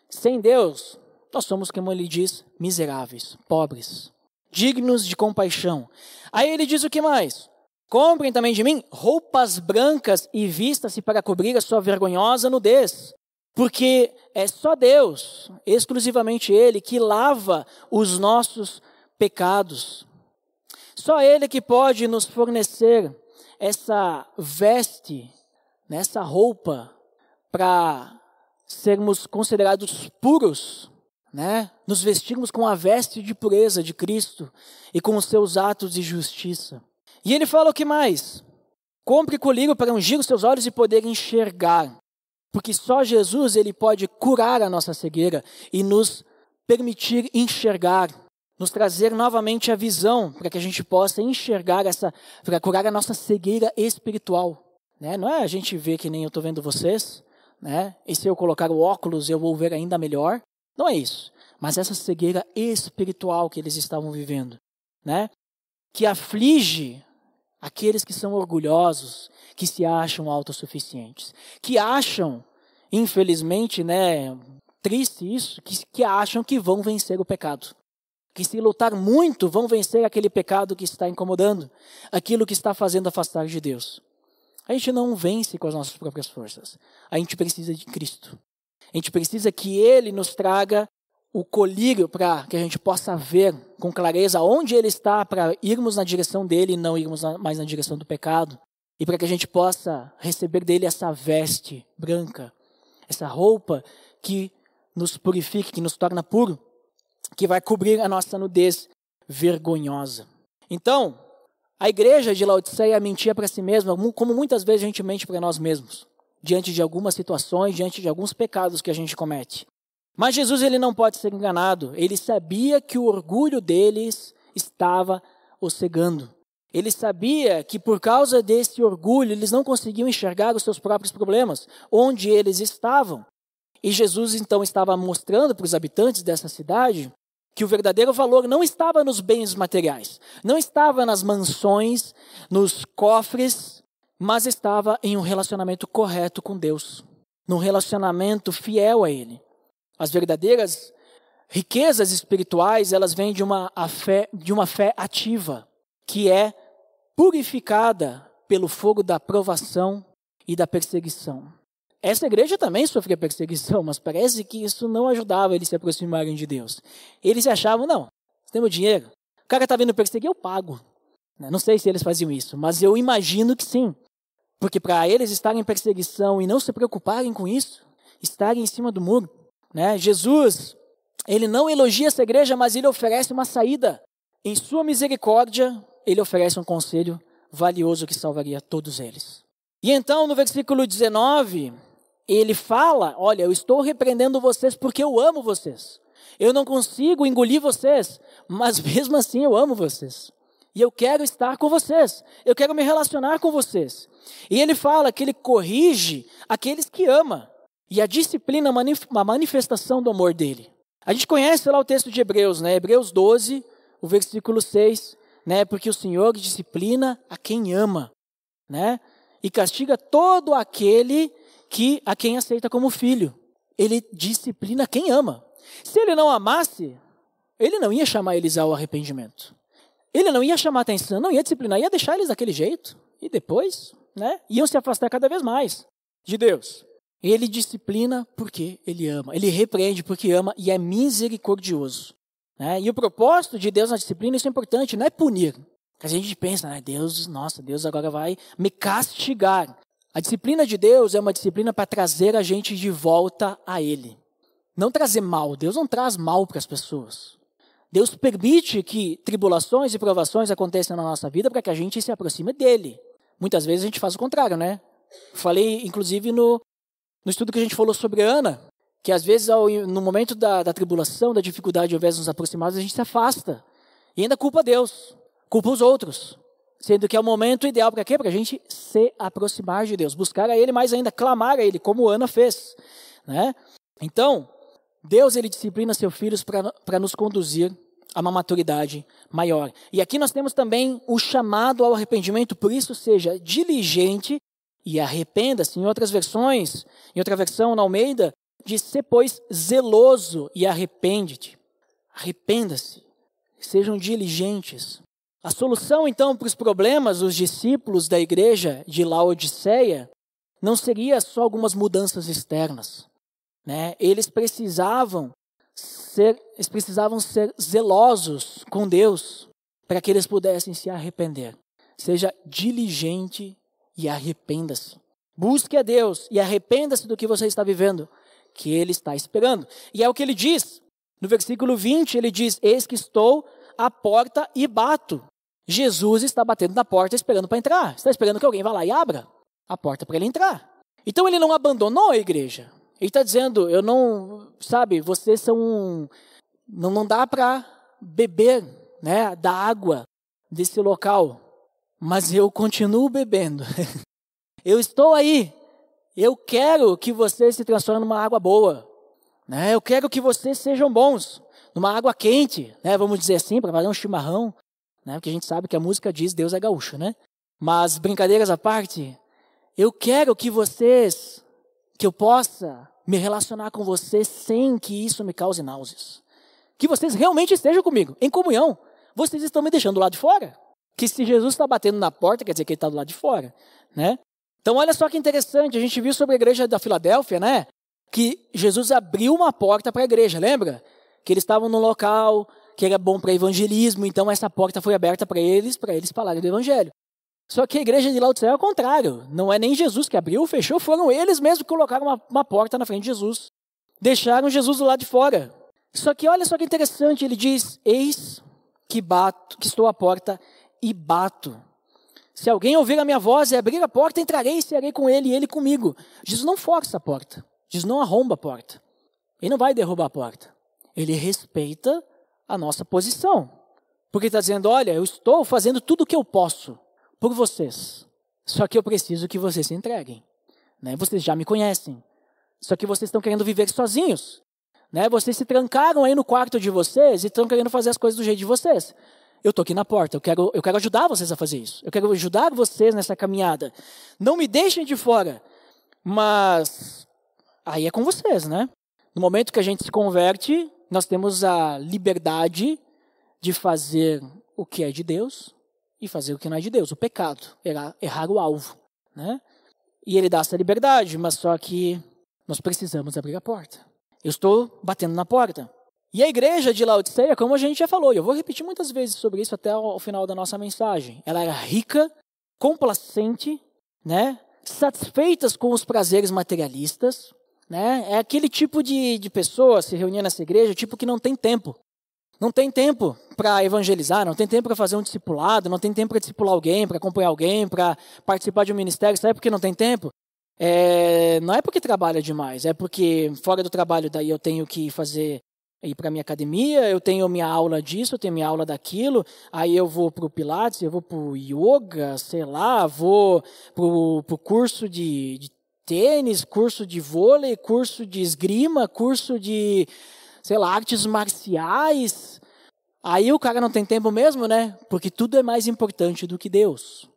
Sem Deus, nós somos, como ele diz, miseráveis, pobres, dignos de compaixão. Aí ele diz o que mais? Comprem também de mim roupas brancas e vistam-se para cobrir a sua vergonhosa nudez. Porque é só Deus, exclusivamente Ele, que lava os nossos pecados. Só Ele que pode nos fornecer essa veste, essa roupa, para sermos considerados puros, né? Nos vestirmos com a veste de pureza de Cristo e com os seus atos de justiça. E ele fala o que mais? Compre colírio para ungir os seus olhos e poder enxergar. Porque só Jesus, ele pode curar a nossa cegueira e nos permitir enxergar, nos trazer novamente a visão para que a gente possa enxergar para curar a nossa cegueira espiritual. Né? Não é a gente ver que nem eu estou vendo vocês, né? E se eu colocar o óculos eu vou ver ainda melhor. Não é isso. Mas essa cegueira espiritual que eles estavam vivendo, né? Que aflige aqueles que são orgulhosos, que se acham autossuficientes, que acham, infelizmente, né, triste isso, que acham que vão vencer o pecado. Que se lutar muito, vão vencer aquele pecado que está incomodando, aquilo que está fazendo afastar de Deus. A gente não vence com as nossas próprias forças. A gente precisa de Cristo. A gente precisa que Ele nos traga o colírio para que a gente possa ver com clareza onde Ele está, para irmos na direção dEle e não irmos mais na direção do pecado. E para que a gente possa receber dEle essa veste branca, essa roupa que nos purifique, que nos torna puro, que vai cobrir a nossa nudez vergonhosa. Então, a igreja de Laodiceia mentia para si mesma, como muitas vezes a gente mente para nós mesmos, diante de algumas situações, diante de alguns pecados que a gente comete. Mas Jesus, ele não pode ser enganado. Ele sabia que o orgulho deles estava o cegando. Ele sabia que por causa desse orgulho, eles não conseguiam enxergar os seus próprios problemas, onde eles estavam. E Jesus, então, estava mostrando para os habitantes dessa cidade que o verdadeiro valor não estava nos bens materiais, não estava nas mansões, nos cofres, mas estava em um relacionamento correto com Deus, num relacionamento fiel a Ele. As verdadeiras riquezas espirituais, elas vêm de uma fé ativa, que é purificada pelo fogo da provação e da perseguição. Essa igreja também sofria perseguição, mas parece que isso não ajudava eles a se aproximarem de Deus. Eles achavam, não, temos dinheiro, o cara está vindo perseguir, eu pago. Não sei se eles faziam isso, mas eu imagino que sim. Porque para eles estarem em perseguição e não se preocuparem com isso, estarem em cima do muro, Jesus, ele não elogia essa igreja, mas ele oferece uma saída. Em sua misericórdia, ele oferece um conselho valioso que salvaria todos eles. E então, no versículo 19, ele fala, olha, eu estou repreendendo vocês porque eu amo vocês. Eu não consigo engolir vocês, mas mesmo assim eu amo vocês. E eu quero estar com vocês, eu quero me relacionar com vocês. E ele fala que ele corrige aqueles que ama. E a disciplina é uma manifestação do amor dele. A gente conhece lá o texto de Hebreus, Hebreus 12, o versículo 6, porque o Senhor disciplina a quem ama, e castiga todo aquele a quem aceita como filho. Ele disciplina quem ama. Se ele não amasse, ele não ia chamar eles ao arrependimento. Ele não ia chamar atenção, não ia disciplinar, ia deixar eles daquele jeito. E depois, iam se afastar cada vez mais de Deus. Ele disciplina porque ele ama. Ele repreende porque ama e é misericordioso. E o propósito de Deus na disciplina, isso é importante, não é punir. A gente pensa, Deus agora vai me castigar. A disciplina de Deus é uma disciplina para trazer a gente de volta a Ele. Não trazer mal. Deus não traz mal para as pessoas. Deus permite que tribulações e provações aconteçam na nossa vida para que a gente se aproxime dEle. Muitas vezes a gente faz o contrário, Falei, inclusive, no estudo que a gente falou sobre Ana, que às vezes no momento da tribulação, da dificuldade, ao invés de nos aproximarmos, a gente se afasta. E ainda culpa Deus, culpa os outros. Sendo que é o momento ideal para quê? Para a gente se aproximar de Deus, buscar a Ele, mais ainda clamar a Ele, como Ana fez. Então, Deus, Ele disciplina seus filhos para nos conduzir a uma maturidade maior. E aqui nós temos também o chamado ao arrependimento, por isso seja diligente e arrependa-se. Em outras versões, em outra versão, na Almeida, diz, "Se, pois, zeloso e arrepende-te." Arrependa-se. Sejam diligentes. A solução, então, para os problemas dos discípulos da igreja de Laodiceia não seria só algumas mudanças externas. Eles precisavam ser zelosos com Deus para que eles pudessem se arrepender. Seja diligente e arrependa-se. Busque a Deus e arrependa-se do que você está vivendo, que Ele está esperando. E é o que Ele diz. No versículo 20, Ele diz, "Eis que estou à porta e bato." Jesus está batendo na porta esperando para entrar. Está esperando que alguém vá lá e abra a porta para Ele entrar. Então Ele não abandonou a igreja. Ele está dizendo, vocês são... Não dá para beber da água desse local. Mas eu continuo bebendo. Eu estou aí. Eu quero que vocês se transformem numa água boa. Eu quero que vocês sejam bons. Numa água quente, vamos dizer assim, para fazer um chimarrão. Porque a gente sabe que a música diz Deus é gaúcho, Mas, brincadeiras à parte, eu quero que eu possa me relacionar com vocês sem que isso me cause náuseas. Que vocês realmente estejam comigo, em comunhão. Vocês estão me deixando do lado de fora. Que se Jesus está batendo na porta, quer dizer que Ele está do lado de fora, Então, olha só que interessante, a gente viu sobre a igreja da Filadélfia, que Jesus abriu uma porta para a igreja, lembra? Que eles estavam num local que era bom para evangelismo, então essa porta foi aberta para eles falarem do evangelho. Só que a igreja de Laodiceia é o contrário, não é nem Jesus que abriu, fechou, foram eles mesmos que colocaram uma porta na frente de Jesus. Deixaram Jesus do lado de fora. Só que olha só que interessante, ele diz, "Eis que estou à porta e bato. Se alguém ouvir a minha voz e abrir a porta, entrarei e serei com ele e ele comigo." Jesus não força a porta. Jesus não arromba a porta. Ele não vai derrubar a porta. Ele respeita a nossa posição. Porque está dizendo, olha, eu estou fazendo tudo o que eu posso por vocês. Só que eu preciso que vocês se entreguem. Né? Vocês já me conhecem. Só que vocês estão querendo viver sozinhos. Né? Vocês se trancaram aí no quarto de vocês e estão querendo fazer as coisas do jeito de vocês. Eu estou aqui na porta, eu quero ajudar vocês a fazer isso. Eu quero ajudar vocês nessa caminhada. Não me deixem de fora. Mas aí é com vocês, né? No momento que a gente se converte, nós temos a liberdade de fazer o que é de Deus e fazer o que não é de Deus. O pecado, errar o alvo, né? E ele dá essa liberdade, mas só que nós precisamos abrir a porta. Eu estou batendo na porta. E a igreja de Laodiceia, como a gente já falou, e eu vou repetir muitas vezes sobre isso até o final da nossa mensagem. Ela era rica, complacente, né? Satisfeitas com os prazeres materialistas. Né? É aquele tipo de pessoa se reunir nessa igreja, tipo que não tem tempo. Não tem tempo para evangelizar, não tem tempo para fazer um discipulado, não tem tempo para discipular alguém, para acompanhar alguém, para participar de um ministério. Sabe por que não tem tempo? Não é porque trabalha demais, é porque fora do trabalho daí eu tenho que ir para a minha academia, eu tenho minha aula disso, eu tenho minha aula daquilo, aí eu vou para o Pilates, eu vou para o yoga, sei lá, vou para o curso de tênis, curso de vôlei, curso de esgrima, curso de, sei lá, artes marciais. Aí o cara não tem tempo mesmo, né? Porque tudo é mais importante do que Deus,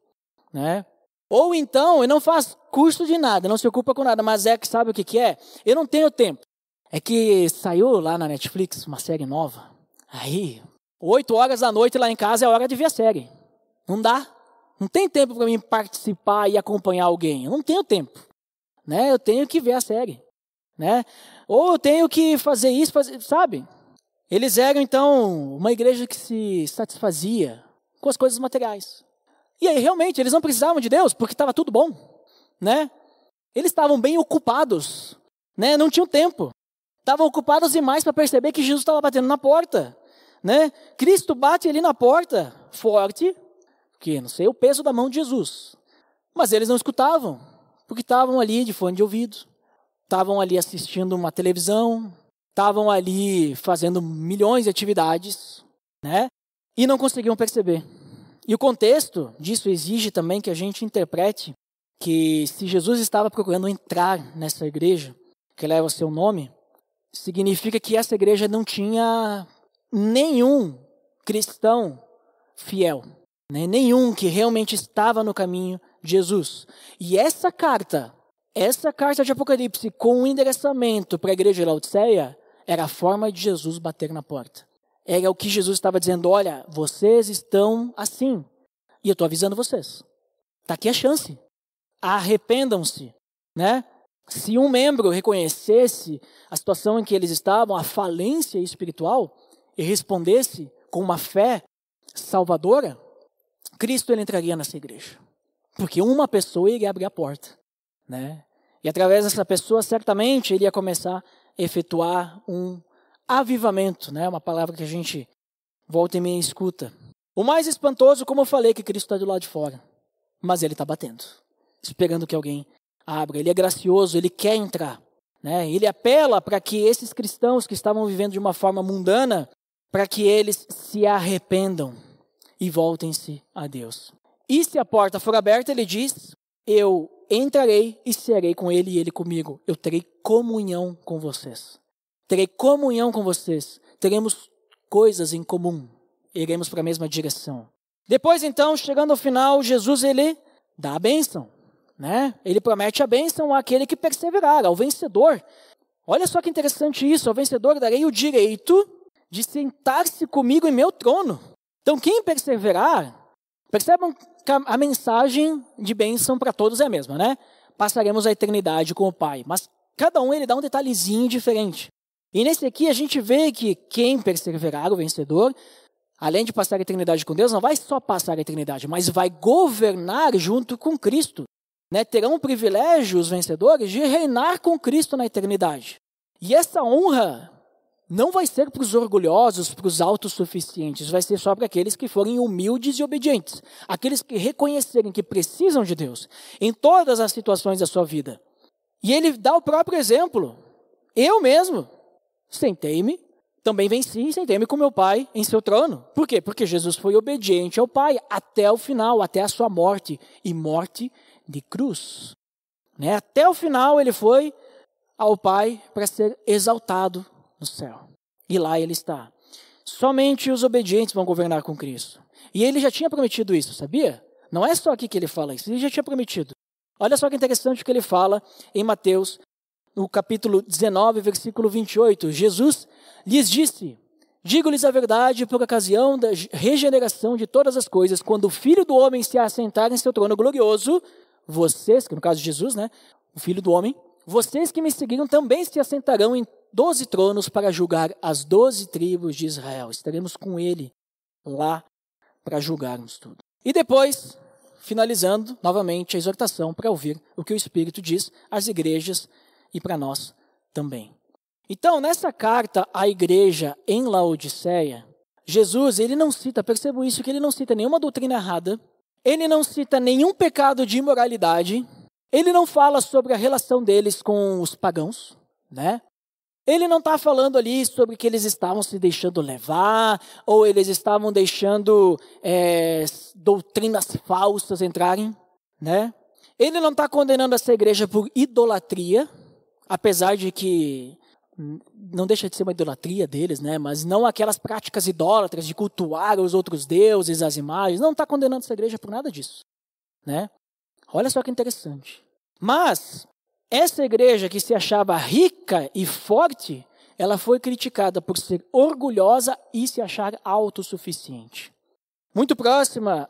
né? Ou então, ele não faz curso de nada, não se ocupa com nada, mas que sabe o que é? Eu não tenho tempo. É que saiu lá na Netflix uma série nova. Aí, 8 horas da noite lá em casa é hora de ver a série. Não dá. Não tem tempo para mim participar e acompanhar alguém. Eu não tenho tempo. Né? Eu tenho que ver a série. Né? Ou eu tenho que fazer isso, sabe? Eles eram, então, uma igreja que se satisfazia com as coisas materiais. E aí, realmente, eles não precisavam de Deus, porque estava tudo bom. Né? Eles estavam bem ocupados. Né? Não tinham tempo. Estavam ocupados demais para perceber que Jesus estava batendo na porta. Né? Cristo bate ali na porta, forte, porque não sei o peso da mão de Jesus. Mas eles não escutavam, porque estavam ali de fone de ouvido, estavam ali assistindo uma televisão, estavam ali fazendo milhões de atividades, né? E não conseguiam perceber. E o contexto disso exige também que a gente interprete que se Jesus estava procurando entrar nessa igreja, que leva o seu nome, significa que essa igreja não tinha nenhum cristão fiel, né? Nenhum que realmente estava no caminho de Jesus. E essa carta de Apocalipse com o endereçamento para a igreja de Laodiceia era a forma de Jesus bater na porta. Era o que Jesus estava dizendo, olha, vocês estão assim, e eu estou avisando vocês. Está aqui a chance. Arrependam-se, né? Se um membro reconhecesse a situação em que eles estavam, a falência espiritual, e respondesse com uma fé salvadora, Cristo ele entraria nessa igreja. Porque uma pessoa iria abrir a porta, né? E através dessa pessoa, certamente, ele ia começar a efetuar um avivamento, né? Uma palavra que a gente volta e meia escuta. O mais espantoso, como eu falei, que Cristo está do lado de fora. Mas ele está batendo, esperando que alguém abra. Ele é gracioso, ele quer entrar, né? Ele apela para que esses cristãos que estavam vivendo de uma forma mundana, para que eles se arrependam e voltem-se a Deus. E se a porta for aberta, ele diz, eu entrarei e serei com ele e ele comigo. Eu terei comunhão com vocês. Terei comunhão com vocês. Teremos coisas em comum. Iremos para a mesma direção. Depois, então, chegando ao final, Jesus, ele dá a bênção, né? Ele promete a bênção àquele que perseverar, ao vencedor. Olha só que interessante isso. Ao vencedor darei o direito de sentar-se comigo em meu trono. Então, quem perseverar, percebam que a mensagem de bênção para todos é a mesma, né? Passaremos a eternidade com o Pai. Mas cada um ele dá um detalhezinho diferente. E nesse aqui a gente vê que quem perseverar, o vencedor, além de passar a eternidade com Deus, não vai só passar a eternidade, mas vai governar junto com Cristo. Né? Terão o privilégio, os vencedores, de reinar com Cristo na eternidade. E essa honra não vai ser para os orgulhosos, para os autossuficientes, vai ser só para aqueles que forem humildes e obedientes. Aqueles que reconhecerem que precisam de Deus em todas as situações da sua vida. E ele dá o próprio exemplo. Eu mesmo, sentei-me, também venci, sentei-me com meu Pai em seu trono. Por quê? Porque Jesus foi obediente ao Pai até o final, até a sua morte, e morte de cruz. Né? Até o final ele foi ao Pai para ser exaltado no céu. E lá ele está. Somente os obedientes vão governar com Cristo. E ele já tinha prometido isso, sabia? Não é só aqui que ele fala isso, ele já tinha prometido. Olha só que interessante o que ele fala em Mateus, no capítulo 19, versículo 28. Jesus lhes disse: digo-lhes a verdade, por ocasião da regeneração de todas as coisas, quando o Filho do Homem se assentar em seu trono glorioso, vocês, que no caso de Jesus, né, o Filho do Homem, vocês que me seguiram também se assentarão em 12 tronos para julgar as 12 tribos de Israel. Estaremos com ele lá para julgarmos tudo. E depois, finalizando novamente a exortação para ouvir o que o Espírito diz às igrejas e para nós também. Então, nessa carta à igreja em Laodiceia, Jesus, ele não cita, percebam isso, que ele não cita nenhuma doutrina errada, ele não cita nenhum pecado de imoralidade, ele não fala sobre a relação deles com os pagãos, né? Ele não está falando ali sobre que eles estavam se deixando levar, ou eles estavam deixando doutrinas falsas entrarem, né? Ele não está condenando essa igreja por idolatria, apesar de que não deixa de ser uma idolatria deles, né? Mas não aquelas práticas idólatras de cultuar os outros deuses, as imagens. Não está condenando essa igreja por nada disso, né? Olha só que interessante. Mas essa igreja que se achava rica e forte, ela foi criticada por ser orgulhosa e se achar autossuficiente. Muito próxima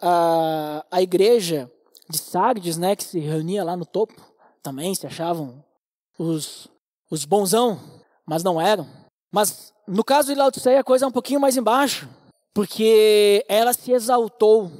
à igreja de Sardes, né, que se reunia lá no topo, também se achavam os bonzão, mas não eram. Mas no caso de Laodiceia a coisa é um pouquinho mais embaixo, porque ela se exaltou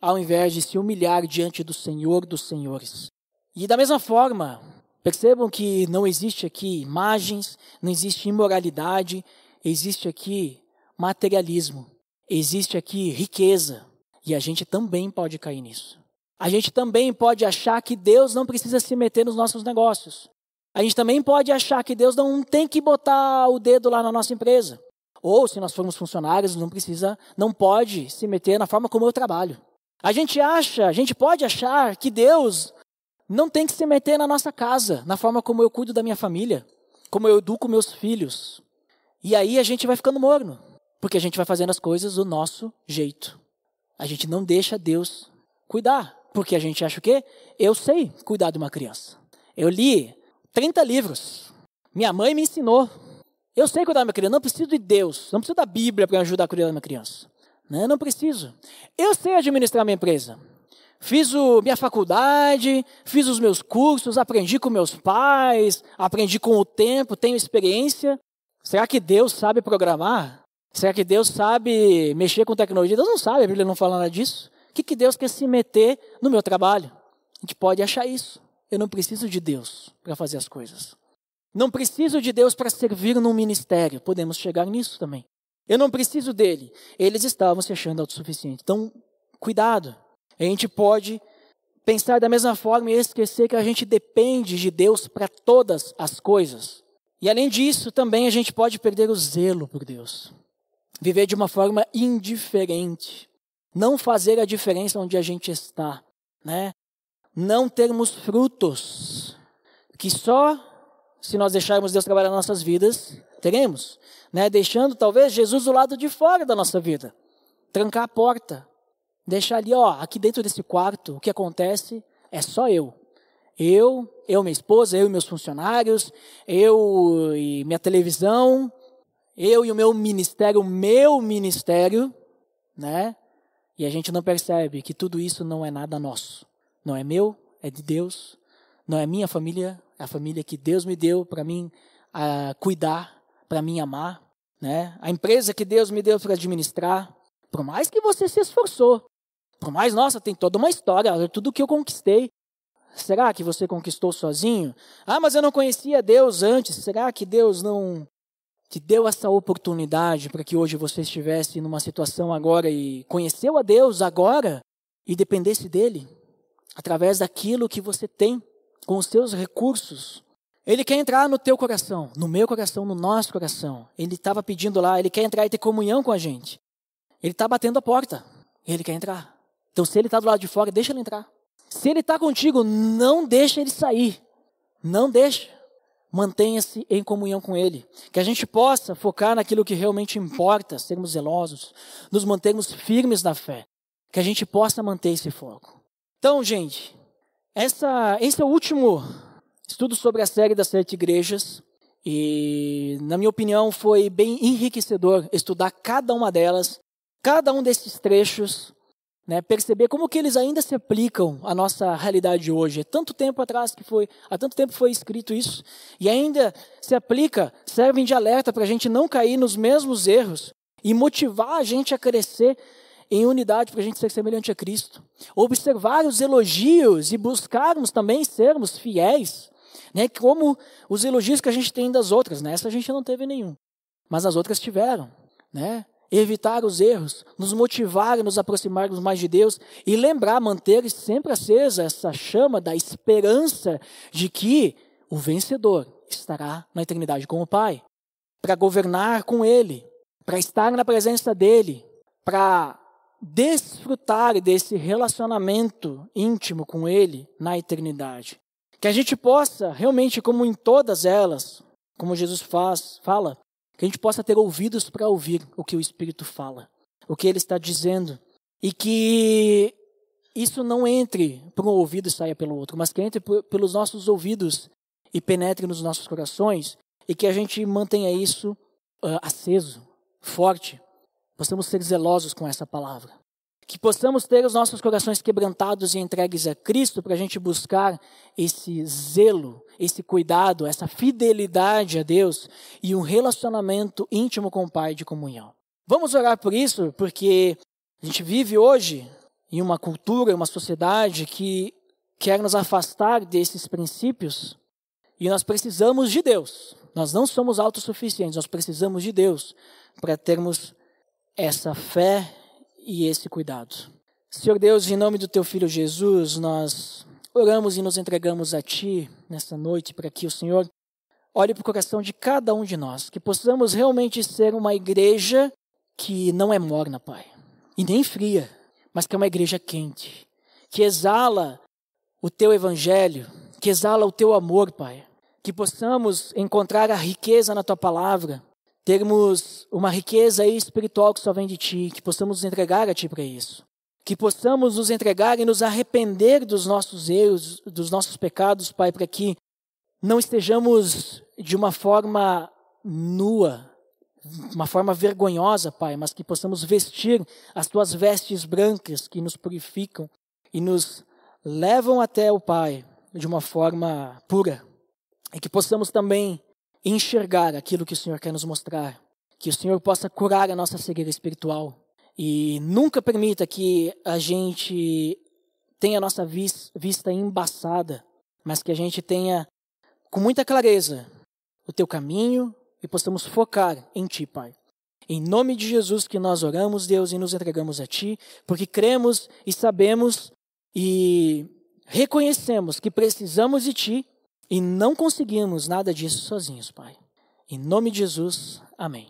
ao invés de se humilhar diante do Senhor dos Senhores. E da mesma forma, percebam que não existe aqui imagens, não existe imoralidade, existe aqui materialismo, existe aqui riqueza. E a gente também pode cair nisso. A gente também pode achar que Deus não precisa se meter nos nossos negócios. A gente também pode achar que Deus não tem que botar o dedo lá na nossa empresa. Ou, se nós formos funcionários, não pode se meter na forma como eu trabalho. A gente pode achar que Deus não tem que se meter na nossa casa, na forma como eu cuido da minha família, como eu educo meus filhos. E aí a gente vai ficando morno, porque a gente vai fazendo as coisas do nosso jeito. A gente não deixa Deus cuidar, porque a gente acha o quê? Eu sei cuidar de uma criança. Eu li 30 livros. Minha mãe me ensinou. Eu sei cuidar da minha criança, não preciso de Deus, não preciso da Bíblia para me ajudar a cuidar da minha criança. Não preciso. Eu sei administrar minha empresa. Fiz minha faculdade, fiz os meus cursos, aprendi com meus pais, aprendi com o tempo, tenho experiência. Será que Deus sabe programar? Será que Deus sabe mexer com tecnologia? Deus não sabe, a Bíblia não fala nada disso. O que Deus quer se meter no meu trabalho? A gente pode achar isso. Eu não preciso de Deus para fazer as coisas. Não preciso de Deus para servir num ministério. Podemos chegar nisso também. Eu não preciso dele. Eles estavam se achando autossuficientes. Então, cuidado. A gente pode pensar da mesma forma e esquecer que a gente depende de Deus para todas as coisas. E além disso, também a gente pode perder o zelo por Deus. Viver de uma forma indiferente. Não fazer a diferença onde a gente está, né? Não termos frutos, que só se nós deixarmos Deus trabalhar nas nossas vidas, teremos, né? Deixando talvez Jesus do lado de fora da nossa vida. Trancar a porta. Deixar ali, aqui dentro desse quarto, o que acontece é só eu. Eu, minha esposa, eu e meus funcionários, eu e minha televisão, eu e o meu ministério, né? E a gente não percebe que tudo isso não é nada nosso. Não é meu, é de Deus. Não é minha família, é a família que Deus me deu para mim cuidar, para mim amar, né? A empresa que Deus me deu para administrar. Por mais que você se esforçou, por mais, nossa, tem toda uma história, olha tudo que eu conquistei. Será que você conquistou sozinho? Mas eu não conhecia Deus antes. Será que Deus não te deu essa oportunidade para que hoje você estivesse numa situação agora e conheceu a Deus agora e dependesse dele? Através daquilo que você tem, com os seus recursos. Ele quer entrar no teu coração, no meu coração, no nosso coração. Ele estava pedindo lá, ele quer entrar e ter comunhão com a gente. Ele está batendo a porta, ele quer entrar. Então, se ele está do lado de fora, deixa ele entrar. Se ele está contigo, não deixa ele sair. Não deixa. Mantenha-se em comunhão com ele. Que a gente possa focar naquilo que realmente importa, sermos zelosos, nos mantermos firmes na fé. Que a gente possa manter esse foco. Então, gente, esse é o último estudo sobre a série das 7 igrejas. E, na minha opinião, foi bem enriquecedor estudar cada uma delas, cada um desses trechos, né, perceber como que eles ainda se aplicam à nossa realidade hoje. Há tanto tempo foi escrito isso, e ainda se aplica, servem de alerta para a gente não cair nos mesmos erros e motivar a gente a crescer em unidade para a gente ser semelhante a Cristo. Observar os elogios e buscarmos também sermos fiéis, né, como os elogios que a gente tem das outras. Nessa a gente não teve nenhum, mas as outras tiveram, né? Evitar os erros, nos motivar a nos aproximarmos mais de Deus e lembrar, manter sempre acesa essa chama da esperança de que o vencedor estará na eternidade com o Pai, para governar com Ele, para estar na presença dEle, para desfrutar desse relacionamento íntimo com Ele na eternidade. Que a gente possa realmente, como em todas elas, como Jesus fala, que a gente possa ter ouvidos para ouvir o que o Espírito fala, o que Ele está dizendo. E que isso não entre por um ouvido e saia pelo outro, mas que entre pelos nossos ouvidos e penetre nos nossos corações. E que a gente mantenha isso aceso, forte. Possamos ser zelosos com essa palavra. Que possamos ter os nossos corações quebrantados e entregues a Cristo para a gente buscar esse zelo, esse cuidado, essa fidelidade a Deus e um relacionamento íntimo com o Pai de comunhão. Vamos orar por isso, porque a gente vive hoje em uma cultura, uma sociedade que quer nos afastar desses princípios e nós precisamos de Deus. Nós não somos autossuficientes, nós precisamos de Deus para termos essa fé e esse cuidado. Senhor Deus, em nome do Teu Filho Jesus, nós oramos e nos entregamos a Ti nessa noite para que o Senhor olhe para o coração de cada um de nós, que possamos realmente ser uma igreja que não é morna, Pai, e nem fria, mas que é uma igreja quente, que exala o Teu Evangelho, que exala o Teu amor, Pai, que possamos encontrar a riqueza na Tua palavra, termos uma riqueza espiritual que só vem de Ti, que possamos nos entregar a Ti para isso. Que possamos nos entregar e nos arrepender dos nossos erros, dos nossos pecados, Pai, para que não estejamos de uma forma nua, uma forma vergonhosa, Pai, mas que possamos vestir as Tuas vestes brancas que nos purificam e nos levam até o Pai de uma forma pura. E que possamos também enxergar aquilo que o Senhor quer nos mostrar, que o Senhor possa curar a nossa cegueira espiritual e nunca permita que a gente tenha a nossa vista embaçada, mas que a gente tenha com muita clareza o Teu caminho e possamos focar em Ti, Pai. Em nome de Jesus que nós oramos, Deus, e nos entregamos a Ti, porque cremos e sabemos e reconhecemos que precisamos de Ti, e não conseguimos nada disso sozinhos, Pai. Em nome de Jesus, amém.